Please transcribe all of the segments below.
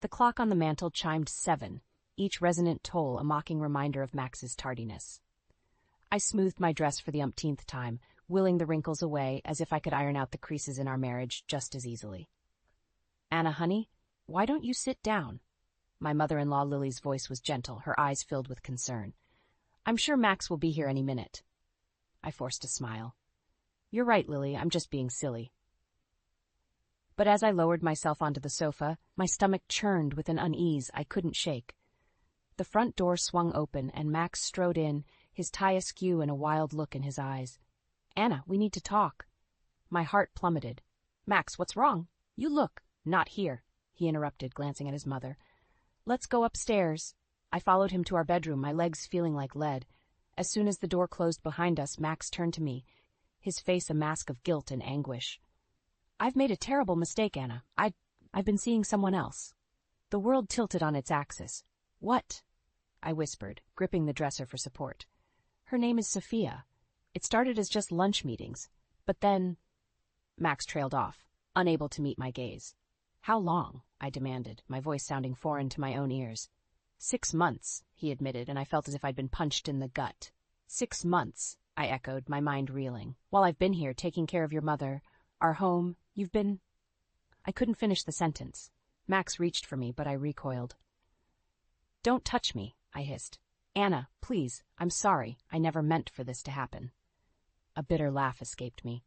The clock on the mantel chimed 7, each resonant toll a mocking reminder of Max's tardiness. I smoothed my dress for the umpteenth time, willing the wrinkles away as if I could iron out the creases in our marriage just as easily. "Anna, honey, why don't you sit down?" My mother-in-law Lily's voice was gentle, her eyes filled with concern. "I'm sure Max will be here any minute." I forced a smile. "You're right, Lily, I'm just being silly." But as I lowered myself onto the sofa, my stomach churned with an unease I couldn't shake. The front door swung open, and Max strode in, his tie askew and a wild look in his eyes. "Anna, we need to talk." My heart plummeted. "Max, what's wrong? You look—" "Not here," he interrupted, glancing at his mother. "Let's go upstairs." I followed him to our bedroom, my legs feeling like lead. As soon as the door closed behind us, Max turned to me, his face a mask of guilt and anguish. "I've made a terrible mistake, Anna. I've been seeing someone else." The world tilted on its axis. "What?" I whispered, gripping the dresser for support. "Her name is Sophia. It started as just lunch meetings, but then—" Max trailed off, unable to meet my gaze. "How long?" I demanded, my voice sounding foreign to my own ears. 6 months, he admitted, and I felt as if I'd been punched in the gut. 6 months, I echoed, my mind reeling. "While I've been here, taking care of your mother, our home, you've been—" I couldn't finish the sentence. Max reached for me, but I recoiled. "Don't touch me," I hissed. "Anna, please, I'm sorry. I never meant for this to happen." A bitter laugh escaped me.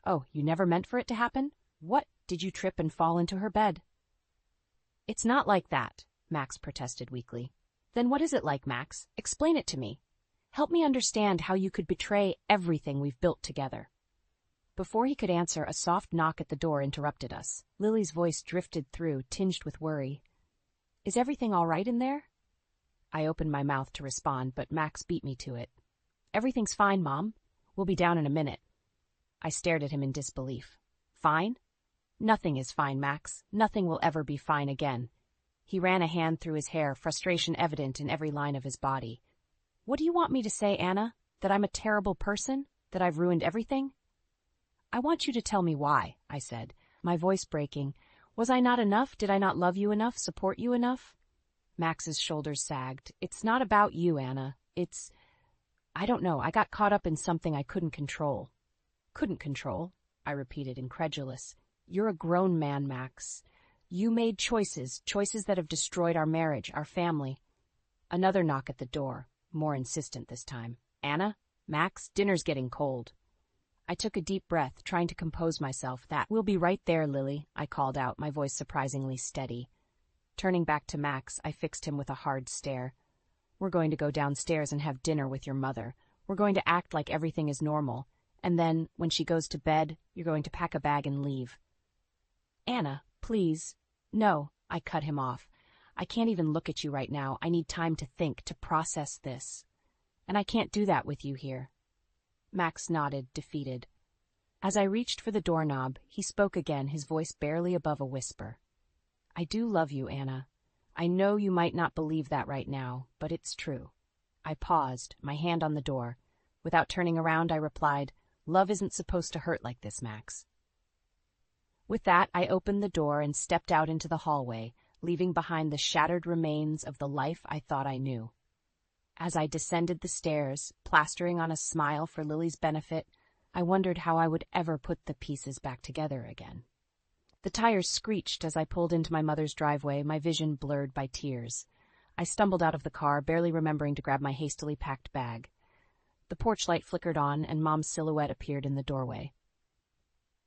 "Oh, you never meant for it to happen? What, did you trip and fall into her bed?" "It's not like that," Max protested weakly. "Then what is it like, Max? Explain it to me. Help me understand how you could betray everything we've built together." Before he could answer, a soft knock at the door interrupted us. Lily's voice drifted through, tinged with worry. "Is everything all right in there?" I opened my mouth to respond, but Max beat me to it. "Everything's fine, Mom. We'll be down in a minute." I stared at him in disbelief. "Fine? Nothing is fine, Max. Nothing will ever be fine again." He ran a hand through his hair, frustration evident in every line of his body. "What do you want me to say, Anna? That I'm a terrible person? That I've ruined everything?" "I want you to tell me why," I said, my voice breaking. "Was I not enough? Did I not love you enough, support you enough?" Max's shoulders sagged. "It's not about you, Anna. I don't know, I got caught up in something I couldn't control." "Couldn't control?" I repeated, incredulous. "You're a grown man, Max. You made choices that have destroyed our marriage, our family." Another knock at the door, more insistent this time. "Anna? Max, dinner's getting cold." I took a deep breath, trying to compose myself. "We'll be right there, Lily," I called out, my voice surprisingly steady. Turning back to Max, I fixed him with a hard stare. "We're going to go downstairs and have dinner with your mother. We're going to act like everything is normal. And then, when she goes to bed, you're going to pack a bag and leave." "Anna, please." "No," I cut him off. "I can't even look at you right now. I need time to think, to process this. And I can't do that with you here." Max nodded, defeated. As I reached for the doorknob, he spoke again, his voice barely above a whisper. "I do love you, Anna. I know you might not believe that right now, but it's true." I paused, my hand on the door. Without turning around, I replied, "Love isn't supposed to hurt like this, Max." With that, I opened the door and stepped out into the hallway, leaving behind the shattered remains of the life I thought I knew. As I descended the stairs, plastering on a smile for Lily's benefit, I wondered how I would ever put the pieces back together again. The tires screeched as I pulled into my mother's driveway, my vision blurred by tears. I stumbled out of the car, barely remembering to grab my hastily packed bag. The porch light flickered on, and Mom's silhouette appeared in the doorway.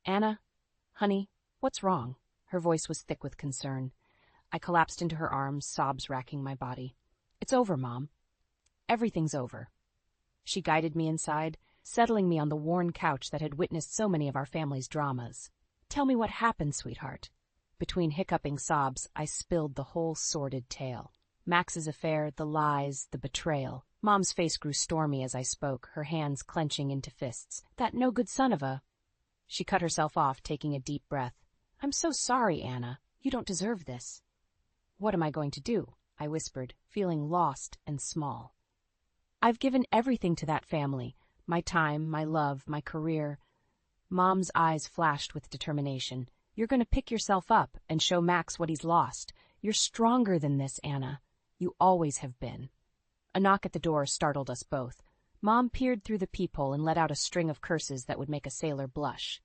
"Anna, honey, what's wrong?" Her voice was thick with concern. I collapsed into her arms, sobs racking my body. "It's over, Mom. Everything's over." She guided me inside, settling me on the worn couch that had witnessed so many of our family's dramas. "Tell me what happened, sweetheart." Between hiccuping sobs, I spilled the whole sordid tale. Max's affair, the lies, the betrayal. Mom's face grew stormy as I spoke, her hands clenching into fists. "That no-good son of a—" She cut herself off, taking a deep breath. "I'm so sorry, Anna. You don't deserve this." "What am I going to do?" I whispered, feeling lost and small. "I've given everything to that family. My time, my love, my career." Mom's eyes flashed with determination. "You're going to pick yourself up and show Max what he's lost. You're stronger than this, Anna. You always have been. A knock at the door startled us both. Mom peered through the peephole and let out a string of curses that would make a sailor blush.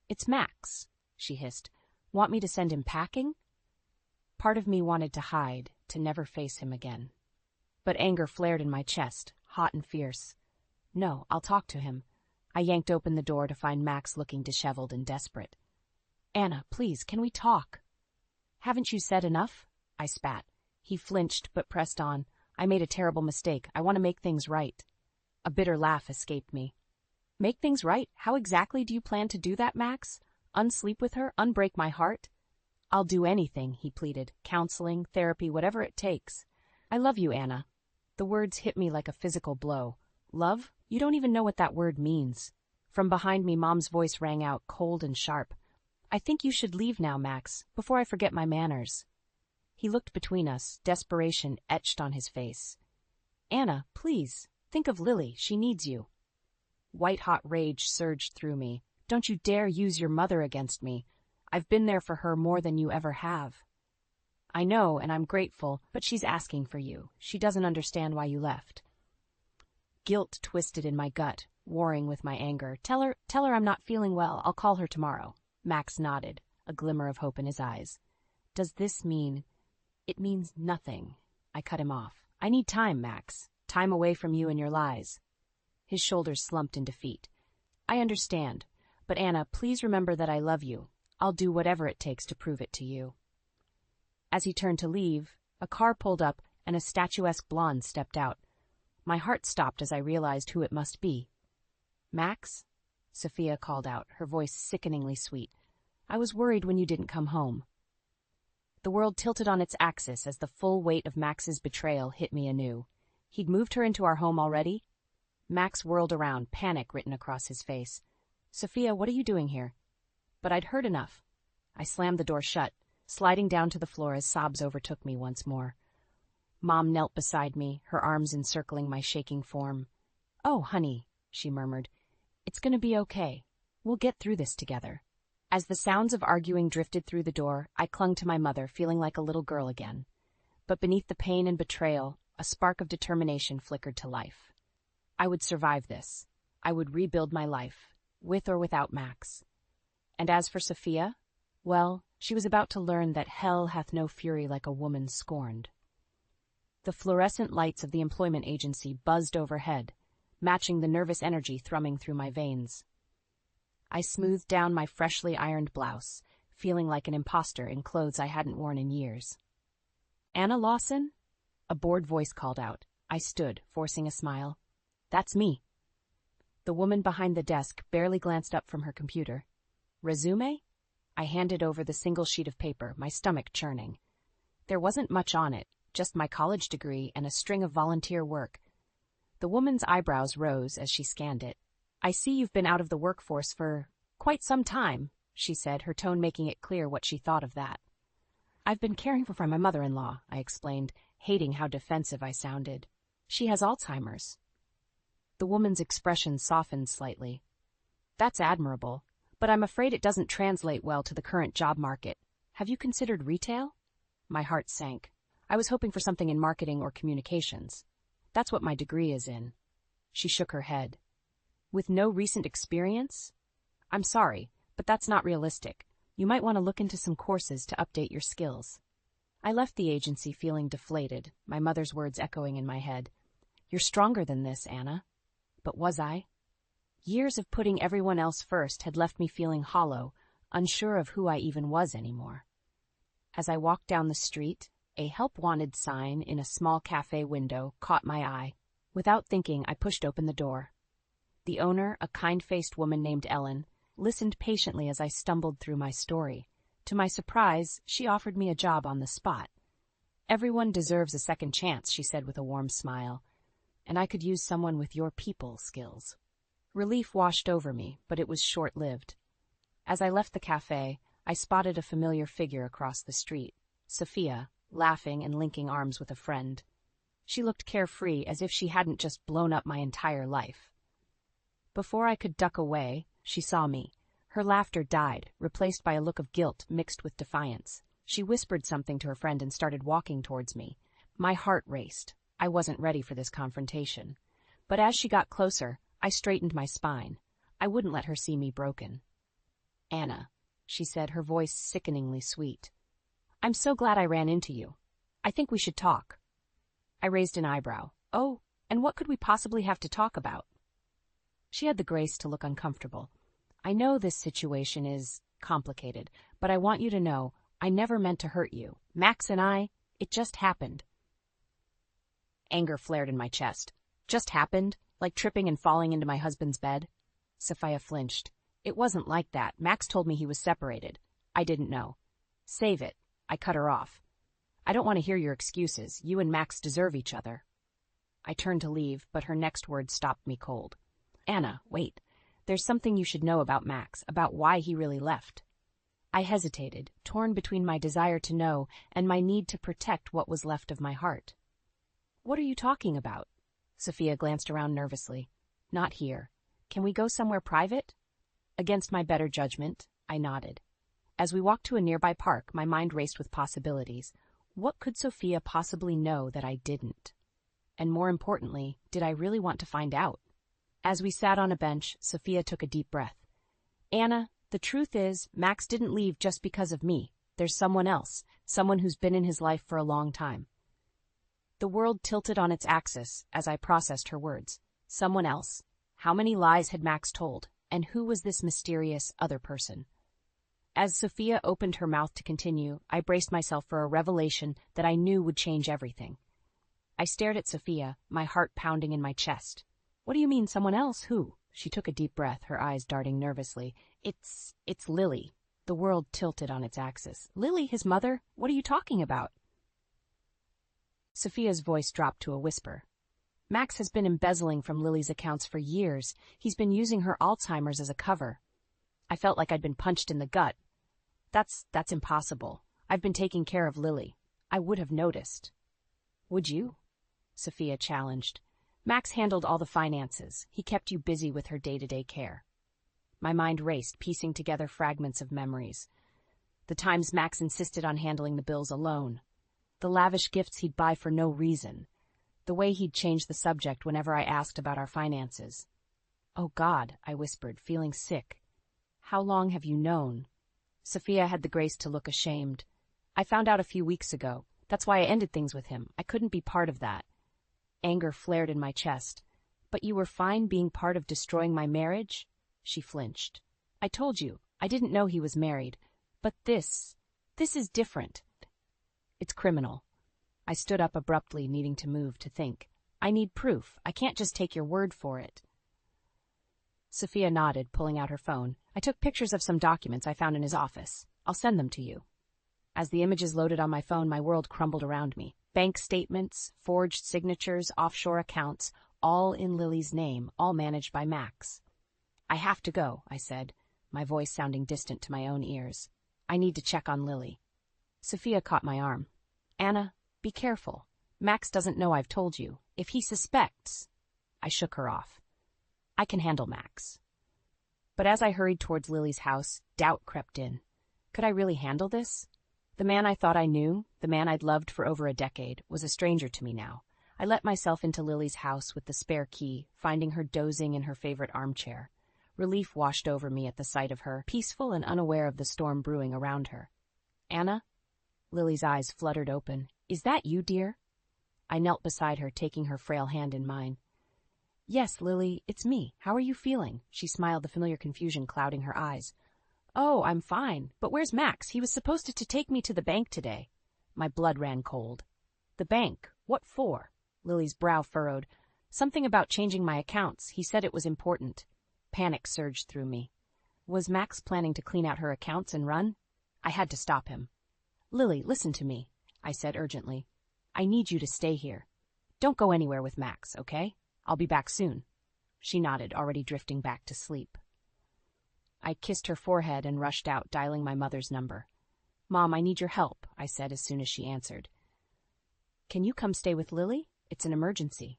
"It's Max," she hissed. "Want me to send him packing?" Part of me wanted to hide, to never face him again. But anger flared in my chest, hot and fierce. "No, I'll talk to him." I yanked open the door to find Max looking disheveled and desperate. "Anna, please, can we talk?" "Haven't you said enough?" I spat. He flinched, but pressed on. "I made a terrible mistake. I want to make things right." A bitter laugh escaped me. "Make things right? How exactly do you plan to do that, Max? Unsleep with her? Unbreak my heart?" "I'll do anything," he pleaded. "Counseling, therapy, whatever it takes. I love you, Anna." The words hit me like a physical blow. "Love? You don't even know what that word means." From behind me, Mom's voice rang out, cold and sharp. "I think you should leave now, Max, before I forget my manners." He looked between us, desperation etched on his face. "Anna, please, think of Lily. She needs you." White-hot rage surged through me. "Don't you dare use your mother against me. I've been there for her more than you ever have." "I know, and I'm grateful, but she's asking for you. She doesn't understand why you left." Guilt twisted in my gut, warring with my anger. Tell her I'm not feeling well. I'll call her tomorrow." Max nodded, a glimmer of hope in his eyes. "Does this mean—" "It means nothing." I cut him off. "I need time, Max. Time away from you and your lies." His shoulders slumped in defeat. "I understand. But Anna, please remember that I love you. I'll do whatever it takes to prove it to you." As he turned to leave, a car pulled up and a statuesque blonde stepped out. My heart stopped as I realized who it must be. "Max?" Sophia called out, her voice sickeningly sweet. "I was worried when you didn't come home." The world tilted on its axis as the full weight of Max's betrayal hit me anew. He'd moved her into our home already? Max whirled around, panic written across his face. "Sophia, what are you doing here?" But I'd heard enough. I slammed the door shut, sliding down to the floor as sobs overtook me once more. Mom knelt beside me, her arms encircling my shaking form. "Oh, honey," she murmured. "It's going to be okay. We'll get through this together." As the sounds of arguing drifted through the door, I clung to my mother, feeling like a little girl again. But beneath the pain and betrayal, a spark of determination flickered to life. I would survive this. I would rebuild my life, with or without Max. And as for Sophia, well, she was about to learn that hell hath no fury like a woman scorned. The fluorescent lights of the employment agency buzzed overhead, matching the nervous energy thrumming through my veins. I smoothed down my freshly ironed blouse, feeling like an imposter in clothes I hadn't worn in years. "Anna Lawson?" A bored voice called out. I stood, forcing a smile. "That's me." The woman behind the desk barely glanced up from her computer. "Resume?" I handed over the single sheet of paper, my stomach churning. There wasn't much on it, just my college degree and a string of volunteer work. The woman's eyebrows rose as she scanned it. "I see you've been out of the workforce for quite some time," she said, her tone making it clear what she thought of that. "I've been caring for my mother-in-law," I explained, hating how defensive I sounded. "She has Alzheimer's." The woman's expression softened slightly. "That's admirable, but I'm afraid it doesn't translate well to the current job market. Have you considered retail?" My heart sank. I was hoping for something in marketing or communications. That's what my degree is in. She shook her head. "With no recent experience? I'm sorry, but that's not realistic. You might want to look into some courses to update your skills." I left the agency feeling deflated, my mother's words echoing in my head. "You're stronger than this, Anna." But was I? Years of putting everyone else first had left me feeling hollow, unsure of who I even was anymore. As I walked down the street, a help wanted sign in a small cafe window caught my eye. Without thinking, I pushed open the door. The owner, a kind-faced woman named Ellen, listened patiently as I stumbled through my story. To my surprise, she offered me a job on the spot. "Everyone deserves a second chance," she said with a warm smile. "And I could use someone with your people skills." Relief washed over me, but it was short-lived. As I left the cafe, I spotted a familiar figure across the street, Sophia, laughing and linking arms with a friend. She looked carefree, as if she hadn't just blown up my entire life. Before I could duck away, she saw me. Her laughter died, replaced by a look of guilt mixed with defiance. She whispered something to her friend and started walking towards me. My heart raced. I wasn't ready for this confrontation. But as she got closer, I straightened my spine. I wouldn't let her see me broken. "Anna," she said, her voice sickeningly sweet. "I'm so glad I ran into you. I think we should talk." I raised an eyebrow. "Oh, and what could we possibly have to talk about?" She had the grace to look uncomfortable. "I know this situation is complicated, but I want you to know I never meant to hurt you. Max and it just happened." Anger flared in my chest. "Just happened? Like tripping and falling into my husband's bed?" Sophia flinched. "It wasn't like that. Max told me he was separated. I didn't know." "Save it." I cut her off. "I don't want to hear your excuses. You and Max deserve each other." I turned to leave, but her next words stopped me cold. "Anna, wait. There's something you should know about Max, about why he really left." I hesitated, torn between my desire to know and my need to protect what was left of my heart. "What are you talking about?" Sophia glanced around nervously. "Not here. Can we go somewhere private?" Against my better judgment, I nodded. As we walked to a nearby park, my mind raced with possibilities. What could Sophia possibly know that I didn't? And more importantly, did I really want to find out? As we sat on a bench, Sophia took a deep breath. "Anna, the truth is, Max didn't leave just because of me. There's someone else, someone who's been in his life for a long time." The world tilted on its axis as I processed her words. Someone else. How many lies had Max told? And who was this mysterious other person? As Sophia opened her mouth to continue, I braced myself for a revelation that I knew would change everything. I stared at Sophia, my heart pounding in my chest. "What do you mean, someone else? Who?" She took a deep breath, her eyes darting nervously. It's Lily." The world tilted on its axis. "Lily, his mother? What are you talking about?" Sophia's voice dropped to a whisper. "Max has been embezzling from Lily's accounts for years. He's been using her Alzheimer's as a cover." I felt like I'd been punched in the gut. That's impossible. I've been taking care of Lily. I would have noticed." "Would you?" Sophia challenged. "Max handled all the finances. He kept you busy with her day-to-day care." My mind raced, piecing together fragments of memories. The times Max insisted on handling the bills alone. The lavish gifts he'd buy for no reason. The way he'd change the subject whenever I asked about our finances. "Oh, God," I whispered, feeling sick. "How long have you known?" Sophia had the grace to look ashamed. "I found out a few weeks ago. That's why I ended things with him. I couldn't be part of that." Anger flared in my chest. "But you were fine being part of destroying my marriage?" She flinched. "I told you, I didn't know he was married. But this is different. It's criminal." I stood up abruptly, needing to move, to think. "I need proof. I can't just take your word for it." Sophia nodded, pulling out her phone. "I took pictures of some documents I found in his office. I'll send them to you." As the images loaded on my phone, my world crumbled around me. Bank statements, forged signatures, offshore accounts, all in Lily's name, all managed by Max. "I have to go," I said, my voice sounding distant to my own ears. "I need to check on Lily." Sophia caught my arm. "Anna, be careful. Max doesn't know I've told you. If he suspects—" I shook her off. "I can handle Max." But as I hurried towards Lily's house, doubt crept in. Could I really handle this? The man I thought I knew, the man I'd loved for over a decade, was a stranger to me now. I let myself into Lily's house with the spare key, finding her dozing in her favorite armchair. Relief washed over me at the sight of her, peaceful and unaware of the storm brewing around her. "Anna?" Lily's eyes fluttered open. "Is that you, dear?" I knelt beside her, taking her frail hand in mine. "Yes, Lily, it's me. How are you feeling?" She smiled, the familiar confusion clouding her eyes. "Oh, I'm fine. But where's Max? He was supposed to take me to the bank today." My blood ran cold. "The bank? What for?" Lily's brow furrowed. "Something about changing my accounts. He said it was important." Panic surged through me. Was Max planning to clean out her accounts and run? I had to stop him. "Lily, listen to me," I said urgently. "I need you to stay here. Don't go anywhere with Max, okay? I'll be back soon." She nodded, already drifting back to sleep. I kissed her forehead and rushed out, dialing my mother's number. "Mom, I need your help," I said as soon as she answered. "Can you come stay with Lily? It's an emergency."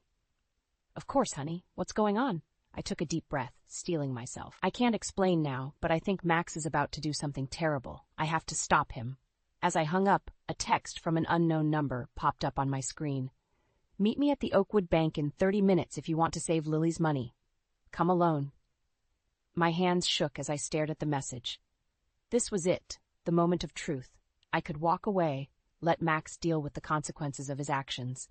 "Of course, honey. What's going on?" I took a deep breath, steeling myself. "I can't explain now, but I think Max is about to do something terrible. I have to stop him." As I hung up, a text from an unknown number popped up on my screen. Meet me at the Oakwood Bank in 30 minutes if you want to save Lily's money. Come alone. My hands shook as I stared at the message. This was it, the moment of truth. I could walk away, let Max deal with the consequences of his actions.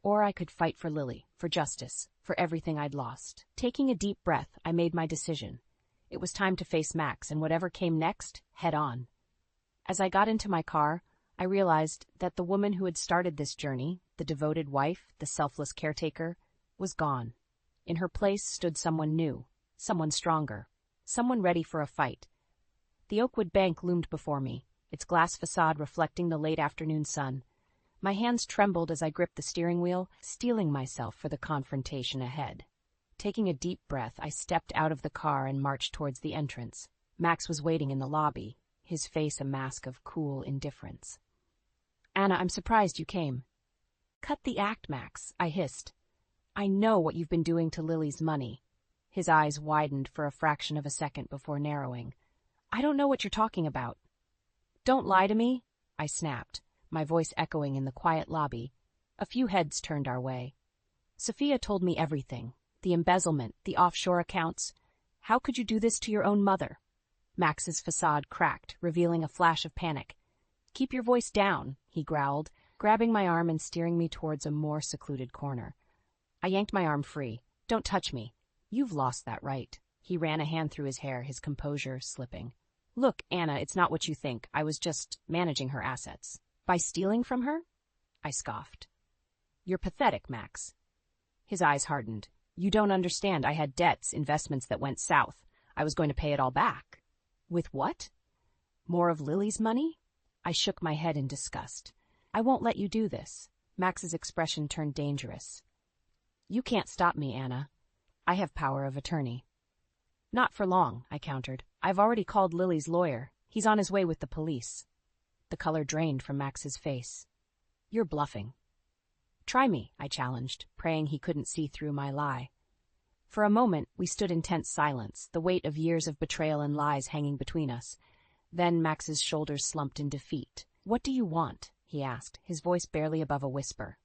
Or I could fight for Lily, for justice, for everything I'd lost. Taking a deep breath, I made my decision. It was time to face Max, and whatever came next, head on. As I got into my car, I realized that the woman who had started this journey, the devoted wife, the selfless caretaker, was gone. In her place stood someone new, someone stronger, someone ready for a fight. The Oakwood Bank loomed before me, its glass facade reflecting the late afternoon sun. My hands trembled as I gripped the steering wheel, steeling myself for the confrontation ahead. Taking a deep breath, I stepped out of the car and marched towards the entrance. Max was waiting in the lobby, his face a mask of cool indifference. Anna, I'm surprised you came. Cut the act, Max, I hissed. I know what you've been doing to Lily's money. His eyes widened for a fraction of a second before narrowing. I don't know what you're talking about. Don't lie to me, I snapped, my voice echoing in the quiet lobby. A few heads turned our way. Sophia told me everything. The embezzlement, the offshore accounts. How could you do this to your own mother? Max's facade cracked, revealing a flash of panic. Keep your voice down, he growled, grabbing my arm and steering me towards a more secluded corner. I yanked my arm free. Don't touch me. You've lost that right. He ran a hand through his hair, his composure slipping. Look, Anna, it's not what you think. I was just managing her assets. By stealing from her? I scoffed. You're pathetic, Max. His eyes hardened. You don't understand. I had debts, investments that went south. I was going to pay it all back. With what? More of Lily's money? I shook my head in disgust. I won't let you do this. Max's expression turned dangerous. You can't stop me, Anna. I have power of attorney. Not for long, I countered. I've already called Lily's lawyer. He's on his way with the police. The color drained from Max's face. You're bluffing. Try me, I challenged, praying he couldn't see through my lie. For a moment, we stood in tense silence, the weight of years of betrayal and lies hanging between us. Then Max's shoulders slumped in defeat. What do you want? He asked, his voice barely above a whisper.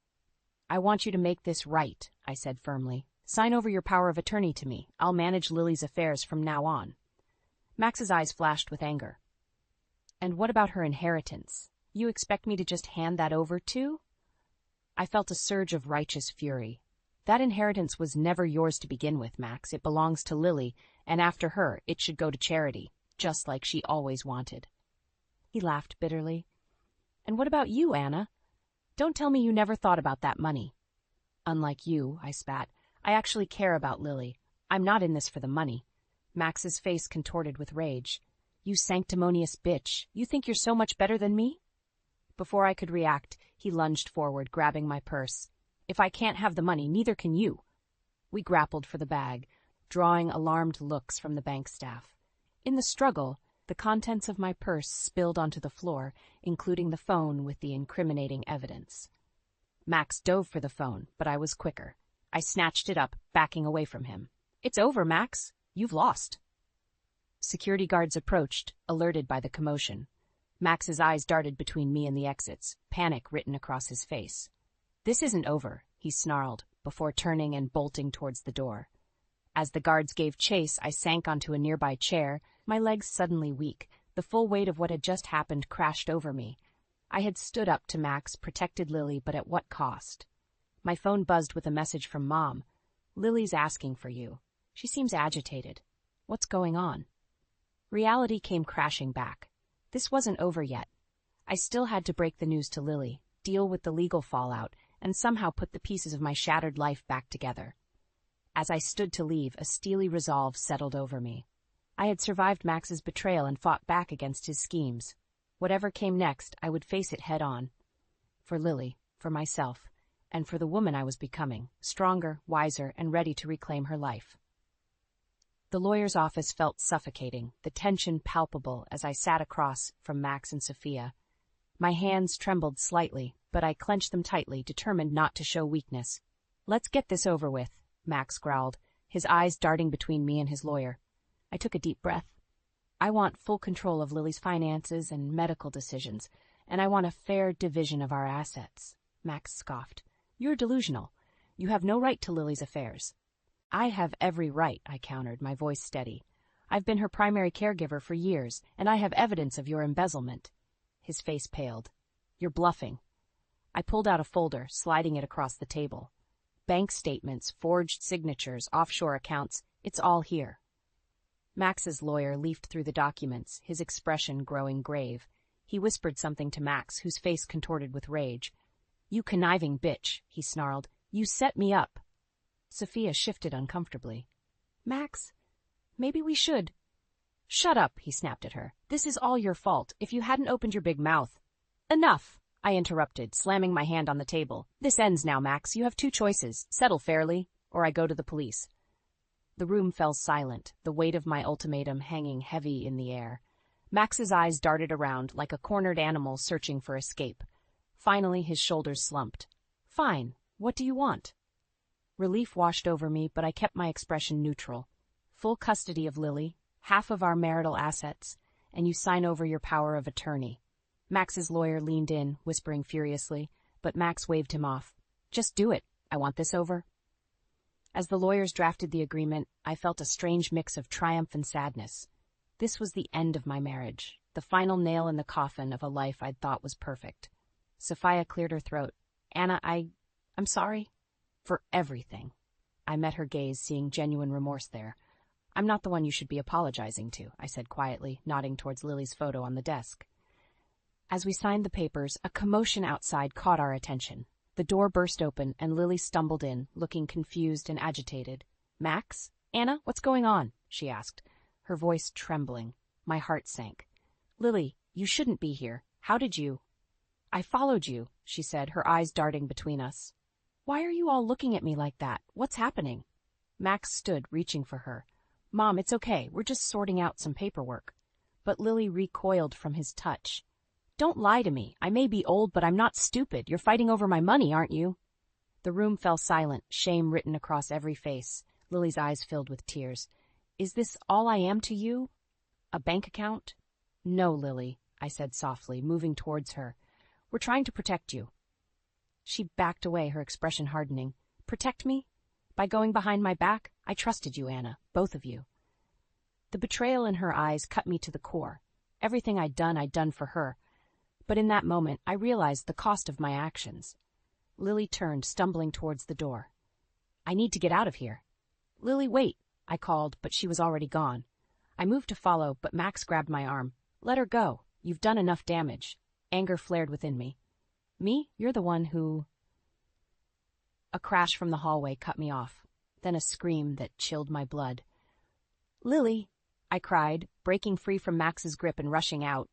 I want you to make this right, I said firmly. Sign over your power of attorney to me. I'll manage Lily's affairs from now on. Max's eyes flashed with anger. And what about her inheritance? You expect me to just hand that over too? I felt a surge of righteous fury. That inheritance was never yours to begin with, Max. It belongs to Lily, and after her, it should go to charity, just like she always wanted. He laughed bitterly. And what about you, Anna? Don't tell me you never thought about that money. Unlike you, I spat, I actually care about Lily. I'm not in this for the money. Max's face contorted with rage. You sanctimonious bitch. You think you're so much better than me? Before I could react, he lunged forward, grabbing my purse. If I can't have the money, neither can you. We grappled for the bag, drawing alarmed looks from the bank staff. In the struggle, the contents of my purse spilled onto the floor, including the phone with the incriminating evidence. Max dove for the phone, but I was quicker. I snatched it up, backing away from him. It's over, Max. You've lost. Security guards approached, alerted by the commotion. Max's eyes darted between me and the exits, panic written across his face. This isn't over, he snarled, before turning and bolting towards the door. As the guards gave chase, I sank onto a nearby chair, my legs suddenly weak. The full weight of what had just happened crashed over me. I had stood up to Max, protected Lily, but at what cost? My phone buzzed with a message from Mom. Lily's asking for you. She seems agitated. What's going on? Reality came crashing back. This wasn't over yet. I still had to break the news to Lily, deal with the legal fallout, and somehow put the pieces of my shattered life back together. As I stood to leave, a steely resolve settled over me. I had survived Max's betrayal and fought back against his schemes. Whatever came next, I would face it head on. For Lily, for myself, and for the woman I was becoming, stronger, wiser, and ready to reclaim her life. The lawyer's office felt suffocating, the tension palpable as I sat across from Max and Sophia. My hands trembled slightly, but I clenched them tightly, determined not to show weakness. Let's get this over with, Max growled, his eyes darting between me and his lawyer. I took a deep breath. I want full control of Lily's finances and medical decisions, and I want a fair division of our assets. Max scoffed. You're delusional. You have no right to Lily's affairs. I have every right, I countered, my voice steady. I've been her primary caregiver for years, and I have evidence of your embezzlement. His face paled. You're bluffing. I pulled out a folder, sliding it across the table. Bank statements, forged signatures, offshore accounts, it's all here. Max's lawyer leafed through the documents, his expression growing grave. He whispered something to Max, whose face contorted with rage. You conniving bitch, he snarled. You set me up. Sophia shifted uncomfortably. Max, maybe we should. Shut up, he snapped at her. This is all your fault. If you hadn't opened your big mouth. Enough, I interrupted, slamming my hand on the table. This ends now, Max. You have two choices. Settle fairly, or I go to the police. The room fell silent, the weight of my ultimatum hanging heavy in the air. Max's eyes darted around like a cornered animal searching for escape. Finally, his shoulders slumped. Fine. What do you want? Relief washed over me, but I kept my expression neutral. Full custody of Lily, half of our marital assets, and you sign over your power of attorney. Max's lawyer leaned in, whispering furiously, but Max waved him off. Just do it. I want this over. As the lawyers drafted the agreement, I felt a strange mix of triumph and sadness. This was the end of my marriage, the final nail in the coffin of a life I'd thought was perfect. Sophia cleared her throat. Anna, I'm sorry. For everything. I met her gaze, seeing genuine remorse there. I'm not the one you should be apologizing to, I said quietly, nodding towards Lily's photo on the desk. As we signed the papers, a commotion outside caught our attention. The door burst open, and Lily stumbled in, looking confused and agitated. Max? Anna, what's going on? She asked, her voice trembling. My heart sank. Lily, you shouldn't be here. How did you? I followed you, she said, her eyes darting between us. Why are you all looking at me like that? What's happening? Max stood, reaching for her. Mom, it's okay. We're just sorting out some paperwork. But Lily recoiled from his touch. Don't lie to me. I may be old, but I'm not stupid. You're fighting over my money, aren't you? The room fell silent, shame written across every face. Lily's eyes filled with tears. Is this all I am to you? A bank account? No, Lily, I said softly, moving towards her. We're trying to protect you. She backed away, her expression hardening. Protect me? By going behind my back? I trusted you, Anna, both of you. The betrayal in her eyes cut me to the core. Everything I'd done for her. But in that moment, I realized the cost of my actions. Lily turned, stumbling towards the door. I need to get out of here. Lily, wait, I called, but she was already gone. I moved to follow, but Max grabbed my arm. Let her go. You've done enough damage. Anger flared within me. Me? You're the one who... A crash from the hallway cut me off, then a scream that chilled my blood. Lily, I cried, breaking free from Max's grip and rushing out.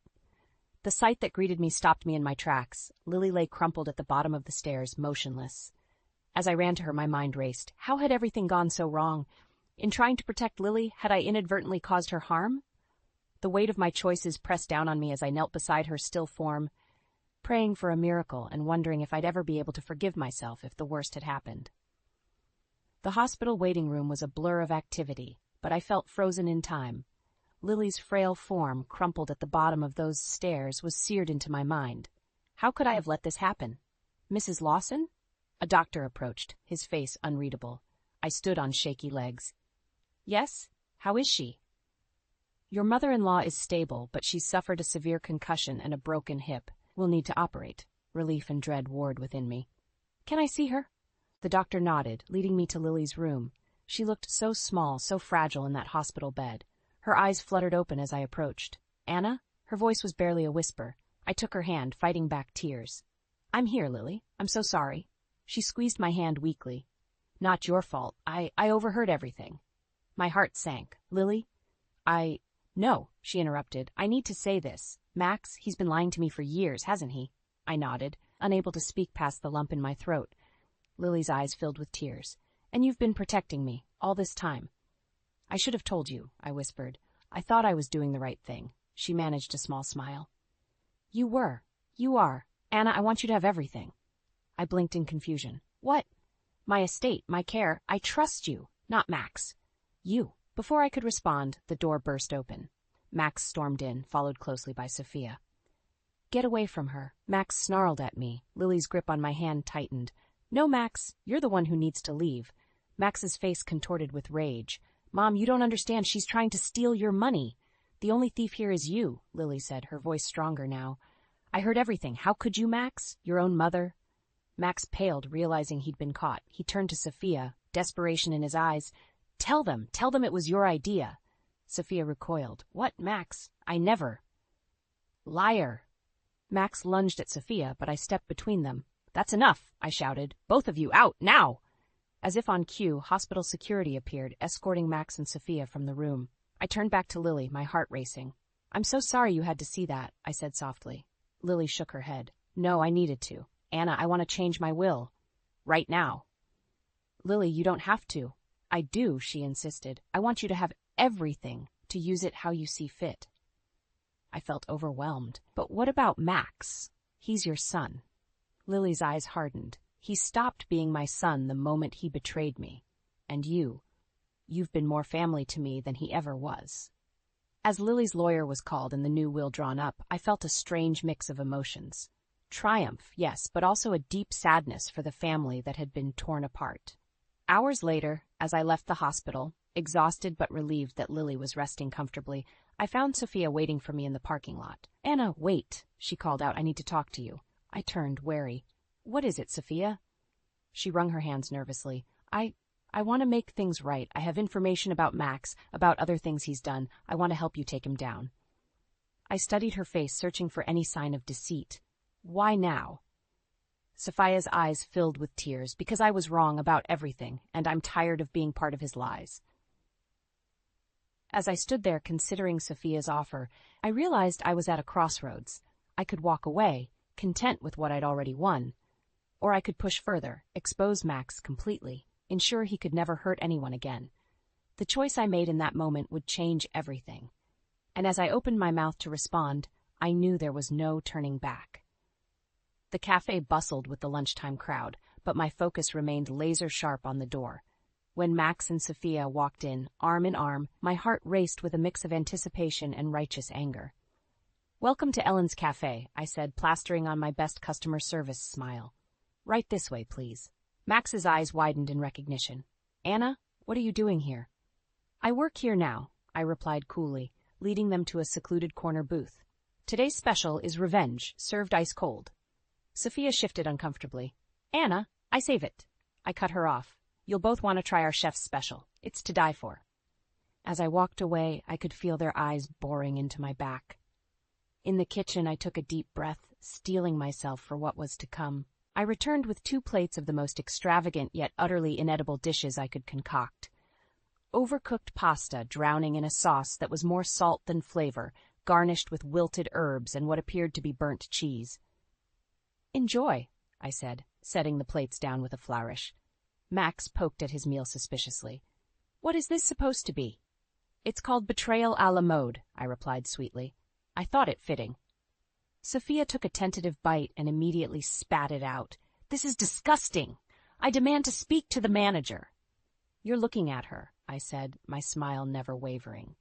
The sight that greeted me stopped me in my tracks. Lily lay crumpled at the bottom of the stairs, motionless. As I ran to her, my mind raced. How had everything gone so wrong? In trying to protect Lily, had I inadvertently caused her harm? The weight of my choices pressed down on me as I knelt beside her still form, praying for a miracle and wondering if I'd ever be able to forgive myself if the worst had happened. The hospital waiting room was a blur of activity, but I felt frozen in time. Lily's frail form, crumpled at the bottom of those stairs, was seared into my mind. How could I have let this happen? Mrs. Lawson? A doctor approached, his face unreadable. I stood on shaky legs. Yes? How is she? Your mother-in-law is stable, but she's suffered a severe concussion and a broken hip. We'll need to operate. Relief and dread warred within me. Can I see her? The doctor nodded, leading me to Lily's room. She looked so small, so fragile in that hospital bed. Her eyes fluttered open as I approached. Anna? Her voice was barely a whisper. I took her hand, fighting back tears. I'm here, Lily. I'm so sorry. She squeezed my hand weakly. Not your fault. I overheard everything. My heart sank. Lily? No, she interrupted. I need to say this. Max, he's been lying to me for years, hasn't he? I nodded, unable to speak past the lump in my throat. Lily's eyes filled with tears. And you've been protecting me, all this time. I should have told you, I whispered. I thought I was doing the right thing. She managed a small smile. You were. You are. Anna, I want you to have everything. I blinked in confusion. What? My estate, my care. I trust you, not Max. You. Before I could respond, the door burst open. Max stormed in, followed closely by Sophia. Get away from her. Max snarled at me. Lily's grip on my hand tightened. No, Max, you're the one who needs to leave. Max's face contorted with rage. Mom, you don't understand. She's trying to steal your money. The only thief here is you, Lily said, her voice stronger now. I heard everything. How could you, Max? Your own mother? Max paled, realizing he'd been caught. He turned to Sophia, desperation in his eyes. Tell them it was your idea. Sophia recoiled. What, Max? I never. Liar. Max lunged at Sophia, but I stepped between them. That's enough, I shouted. Both of you, out, now! As if on cue, hospital security appeared, escorting Max and Sophia from the room. I turned back to Lily, my heart racing. I'm so sorry you had to see that, I said softly. Lily shook her head. No, I needed to. Anna, I want to change my will. Right now. Lily, you don't have to. I do, she insisted. I want you to have everything, to use it how you see fit. I felt overwhelmed. But what about Max? He's your son. Lily's eyes hardened. He stopped being my son the moment he betrayed me. And you've been more family to me than he ever was. As Lily's lawyer was called and the new will drawn up, I felt a strange mix of emotions. Triumph, yes, but also a deep sadness for the family that had been torn apart. Hours later, as I left the hospital, exhausted but relieved that Lily was resting comfortably, I found Sophia waiting for me in the parking lot. Anna, wait, she called out. I need to talk to you. I turned, wary. What is it, Sophia? She wrung her hands nervously. I want to make things right. I have information about Max, about other things he's done. I want to help you take him down. I studied her face, searching for any sign of deceit. Why now? Sophia's eyes filled with tears, because I was wrong about everything, and I'm tired of being part of his lies. As I stood there considering Sophia's offer, I realized I was at a crossroads. I could walk away, content with what I'd already won. Or I could push further, expose Max completely, ensure he could never hurt anyone again. The choice I made in that moment would change everything. And as I opened my mouth to respond, I knew there was no turning back. The cafe bustled with the lunchtime crowd, but my focus remained laser-sharp on the door. When Max and Sophia walked in, arm in arm, my heart raced with a mix of anticipation and righteous anger. Welcome to Ellen's Cafe, I said, plastering on my best customer service smile. Right this way, please. Max's eyes widened in recognition. Anna, what are you doing here? I work here now, I replied coolly, leading them to a secluded corner booth. Today's special is revenge, served ice cold. Sophia shifted uncomfortably. Anna, I save it. I cut her off. You'll both want to try our chef's special. It's to die for. As I walked away, I could feel their eyes boring into my back. In the kitchen, I took a deep breath, steeling myself for what was to come. I returned with 2 plates of the most extravagant yet utterly inedible dishes I could concoct. Overcooked pasta drowning in a sauce that was more salt than flavor, garnished with wilted herbs and what appeared to be burnt cheese. Enjoy, I said, setting the plates down with a flourish. Max poked at his meal suspiciously. What is this supposed to be? It's called betrayal à la mode, I replied sweetly. I thought it fitting. Sophia took a tentative bite and immediately spat it out. This is disgusting. I demand to speak to the manager. You're looking at her, I said, my smile never wavering.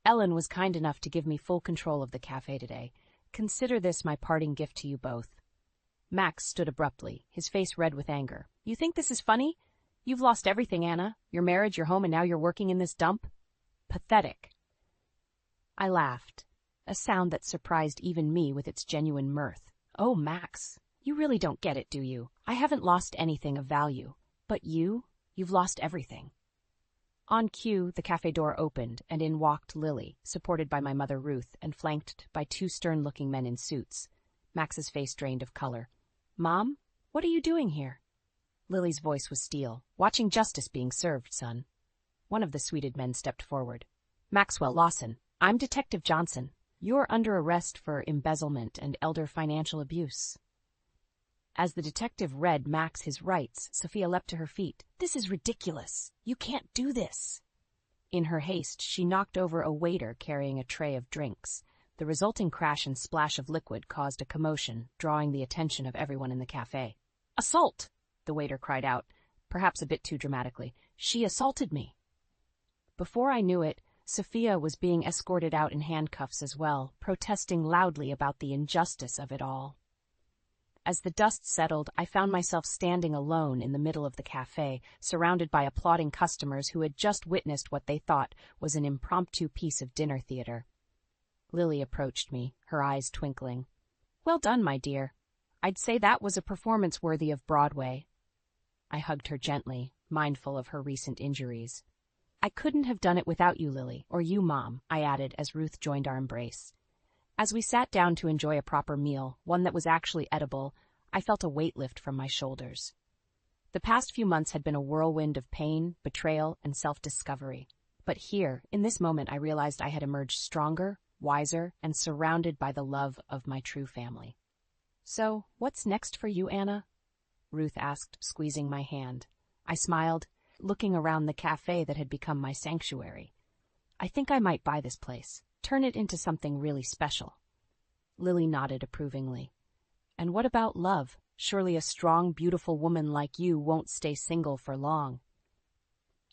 Ellen was kind enough to give me full control of the cafe today. Consider this my parting gift to you both. Max stood abruptly, his face red with anger. You think this is funny? You've lost everything, Anna. Your marriage, your home, and now you're working in this dump? Pathetic. I laughed, a sound that surprised even me with its genuine mirth. Oh, Max, you really don't get it, do you? I haven't lost anything of value. But you've lost everything. On cue, the cafe door opened, and in walked Lily, supported by my mother Ruth, and flanked by 2 stern-looking men in suits. Max's face drained of color. Mom, what are you doing here? Lily's voice was steel. Watching justice being served, son. One of the suited men stepped forward. Maxwell Lawson, I'm Detective Johnson. You're under arrest for embezzlement and elder financial abuse. As the detective read Max his rights, Sophia leapt to her feet. This is ridiculous. You can't do this. In her haste, she knocked over a waiter carrying a tray of drinks. The resulting crash and splash of liquid caused a commotion, drawing the attention of everyone in the cafe. Assault! The waiter cried out, perhaps a bit too dramatically. She assaulted me. Before I knew it, Sophia was being escorted out in handcuffs as well, protesting loudly about the injustice of it all. As the dust settled, I found myself standing alone in the middle of the cafe, surrounded by applauding customers who had just witnessed what they thought was an impromptu piece of dinner theater. Lily approached me, her eyes twinkling. "Well done, my dear. I'd say that was a performance worthy of Broadway." I hugged her gently, mindful of her recent injuries. "I couldn't have done it without you, Lily, or you, Mom," I added as Ruth joined our embrace. As we sat down to enjoy a proper meal, one that was actually edible, I felt a weight lift from my shoulders. The past few months had been a whirlwind of pain, betrayal, and self-discovery. But here, in this moment, I realized I had emerged stronger, wiser, and surrounded by the love of my true family. "So, what's next for you, Anna?" Ruth asked, squeezing my hand. I smiled, looking around the cafe that had become my sanctuary. "I think I might buy this place. Turn it into something really special." Lily nodded approvingly. "And what about love? Surely a strong, beautiful woman like you won't stay single for long."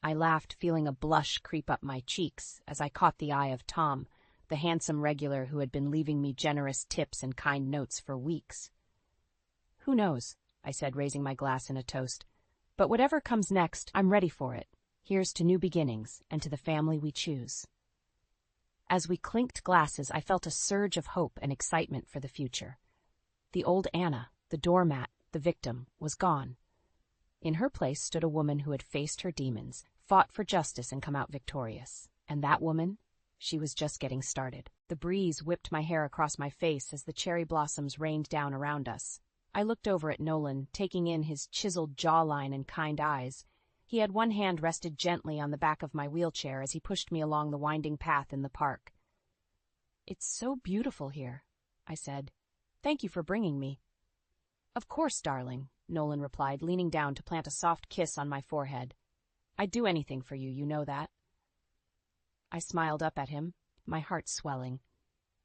I laughed, feeling a blush creep up my cheeks as I caught the eye of Tom, the handsome regular who had been leaving me generous tips and kind notes for weeks. "Who knows?" I said, raising my glass in a toast. "But whatever comes next, I'm ready for it. Here's to new beginnings and to the family we choose." As we clinked glasses, I felt a surge of hope and excitement for the future. The old Anna, the doormat, the victim, was gone. In her place stood a woman who had faced her demons, fought for justice, and come out victorious. And that woman? She was just getting started. The breeze whipped my hair across my face as the cherry blossoms rained down around us. I looked over at Nolan, taking in his chiseled jawline and kind eyes. He had one hand rested gently on the back of my wheelchair as he pushed me along the winding path in the park. "It's so beautiful here," I said. "Thank you for bringing me." "Of course, darling," Nolan replied, leaning down to plant a soft kiss on my forehead. "I'd do anything for you, you know that." I smiled up at him, my heart swelling.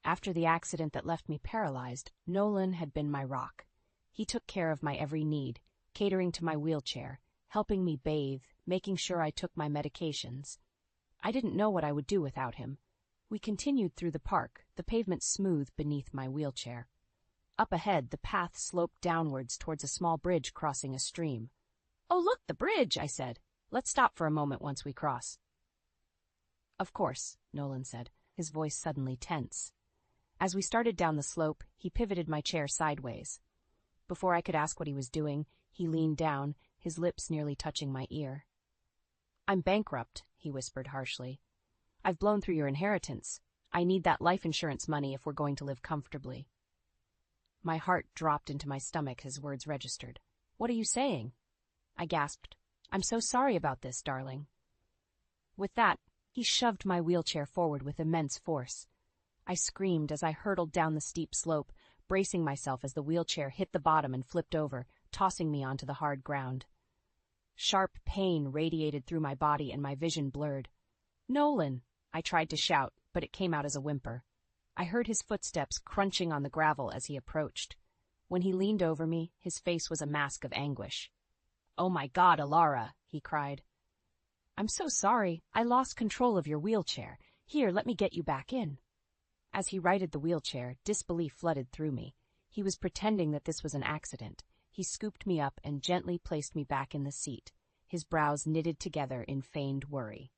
After the accident that left me paralyzed, Nolan had been my rock. He took care of my every need, catering to my wheelchair, helping me bathe, making sure I took my medications. I didn't know what I would do without him. We continued through the park, the pavement smooth beneath my wheelchair. Up ahead, the path sloped downwards towards a small bridge crossing a stream. "Oh, look, the bridge," I said. "Let's stop for a moment once we cross." "Of course," Nolan said, his voice suddenly tense. As we started down the slope, he pivoted my chair sideways. Before I could ask what he was doing, he leaned down, his lips nearly touching my ear. "I'm bankrupt," he whispered harshly. "I've blown through your inheritance. I need that life insurance money if we're going to live comfortably." My heart dropped into my stomach, his words registered. "What are you saying?" I gasped. "I'm so sorry about this, darling." With that, he shoved my wheelchair forward with immense force. I screamed as I hurtled down the steep slope, bracing myself as the wheelchair hit the bottom and flipped over, tossing me onto the hard ground. Sharp pain radiated through my body and my vision blurred. "Nolan!" I tried to shout, but it came out as a whimper. I heard his footsteps crunching on the gravel as he approached. When he leaned over me, his face was a mask of anguish. "Oh my God, Alara!" he cried. "I'm so sorry. I lost control of your wheelchair. Here, let me get you back in." As he righted the wheelchair, disbelief flooded through me. He was pretending that this was an accident. He scooped me up and gently placed me back in the seat, his brows knitted together in feigned worry.